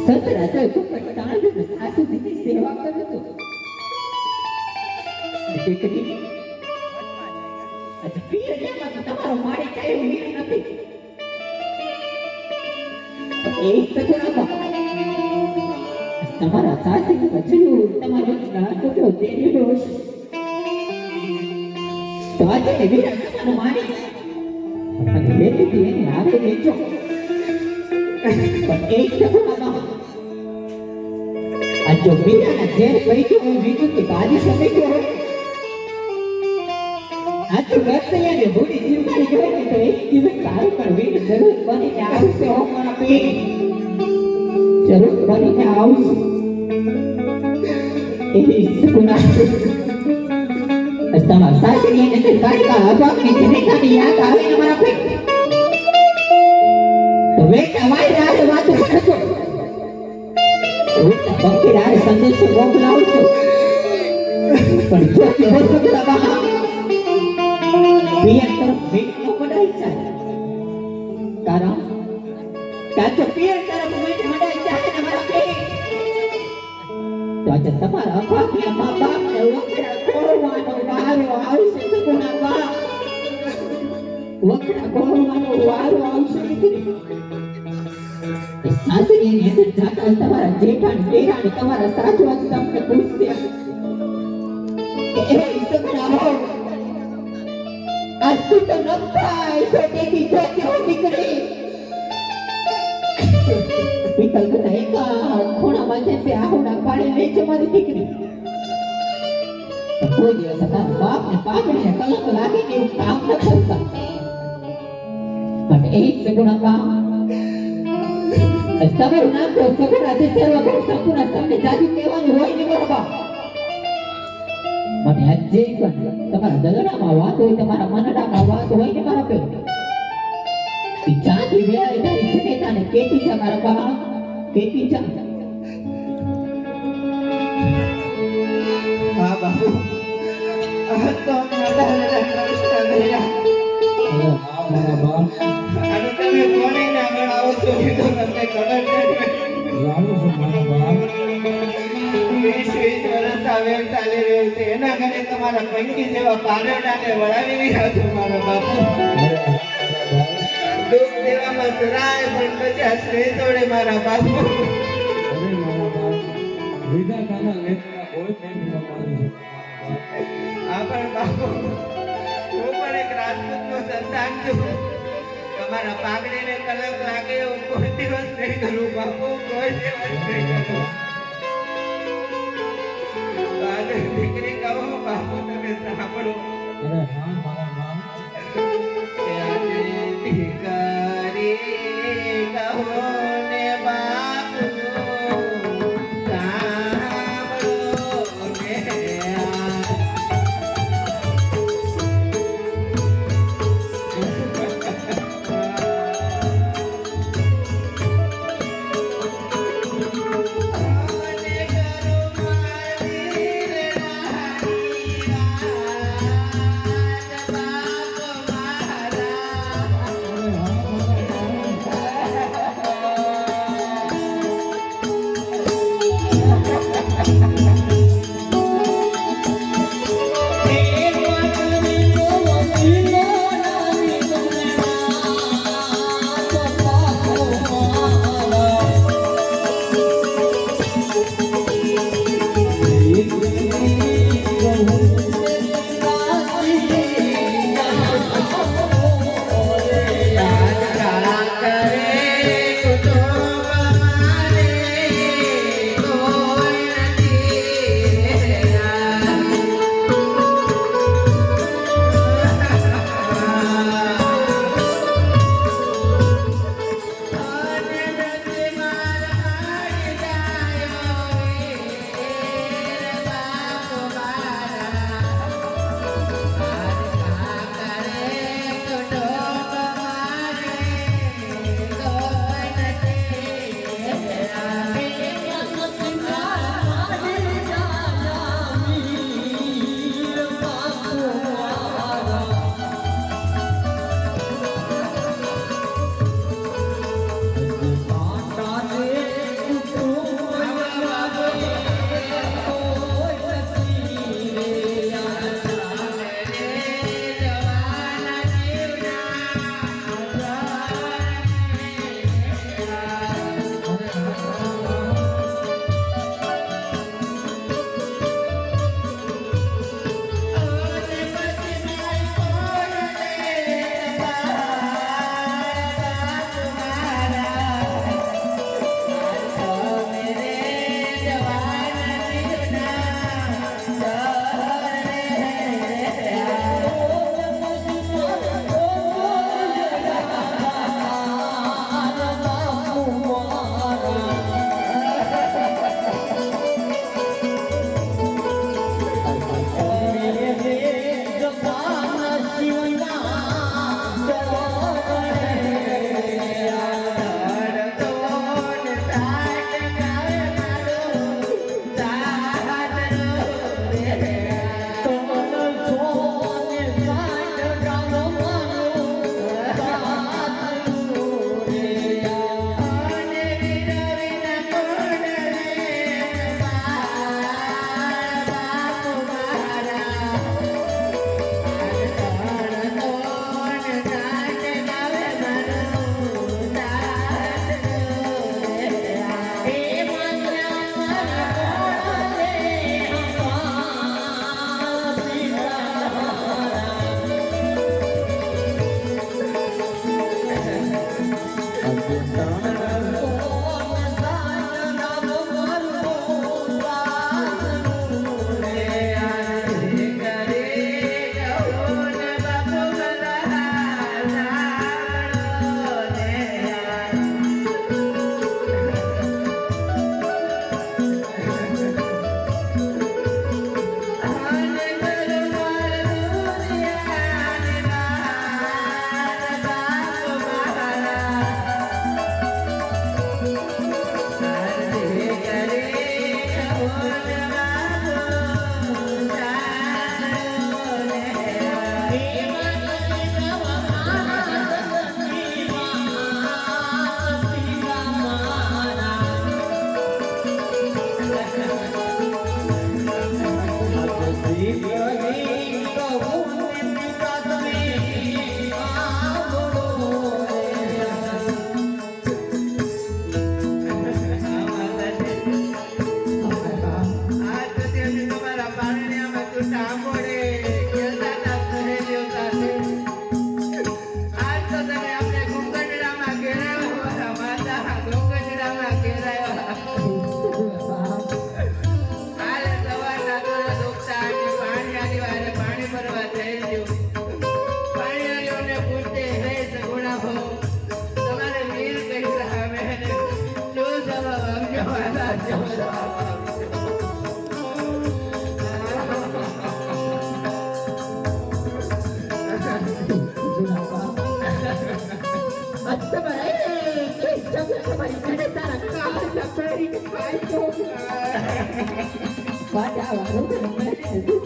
સસરા તો કુકટ તાણ સાસુની સેવા કરો છો દીકરી અજ પિયરિયામાં તો તમારો માળી કાંઈ વીર નથી એ સગુણા તમારા સાસી વચનું તમારો નાટકો તેરી રોષ તો આજે વીરા તમારો માળી અને બેટી એની હાથે બેઠો પણ એક સગુણા આ જો વીરાના જેર પૈકી હું વિકુતી બાજી સમય ગયો આ તો ગરસૈયાને ભૂલી જીવતી જોઈને તો એક દિવસ તારું પણ વીર જરૂર બનીને આવશે હો મારા પેટ જરૂર બનીને આવશે એવી સગુણા તમારા સાસરીએ નથી કાઢતા અભાવની જનેતાની યાદ આવે ને મારા પેટ તો બેટા વાય રાજ વાતો કરજો ભક્તિ રાજ સંદેશો મોકલાવજો પણ જો કેવો સગુણા બા પિયર તરફ ભેટ ન મડાઈ જાય કારણ કાચો પિયર તરફ ભેટ મડાઈ જાય ને મારા પેટ તો આજે તમારા અભાગ્ય મા બાપને વખડા ખોરવાનો વારો આવશે સગુણા બા વખડા ખોરવાનો વારો આવશે દીકરી સાસરીની અંદર જાતા તમારા જેઠાણ દેરાણ તમારા સાચવા તમને પૂછશે કે એ સગુણા હો આજ તું તો ન થાય તો તેથી જોતી હો દીકરી પિતલ બધા એકા ખૂણામાં જશે આહુડા પાડે વેચે મારી દીકરી કોઈ દિવસ તારા બાપને પાઘડીને કલંક લાગીને એવું કામ ન કરતા પણ એ સગુણા બા તમારું નામ તો સગુણા છે સર્વ ગુણ સંપૂર્ણ તમને જાજુ કહેવાનું હોય ને બરોબર મને આજે પણ તમારા દલડામાં વાત હોય તમારા મનડામાં વાત હોય ને મારા પેટ જાતી વેળાએ તારી જનેતાને કેતી છે મારા બા કેતી છે હા બાપુ આ તો મારા કૃષ્ણ દયા હા મારા બાપ અને તમે કોને આગળ આવો છો એ તો તમને ખબર નથી જાણું છું મારા બાપ 20 વર્ષ આવે ચાલી રહ્યું છે એના ઘરે તમારા પંકી જેવા પારડાને વળાવી રહ્યા છો મારા બાપુ દુઃખ દેવામાં જરાય પણ પછી આ શ્રેય જોડે મારા બાપુ અરે મારા બાપ વિધાતાના નેત્રના કોઈ પ્રેમ ન મારી શકે આ પણ બાપુ હું પણ એક રાજપૂતનો સંતાન છું તમારા પાઘડીને કલંક લાગે એવું કોઈ દિવસ નહીં કરું બાપુ કોઈ દિવસ નહીં કરું દીકરી કહો બાપુ તમે સાંભળો અરે હા મારા બાપ દીકરી કહો ને બાપુ સાંભળો ને Padahal aku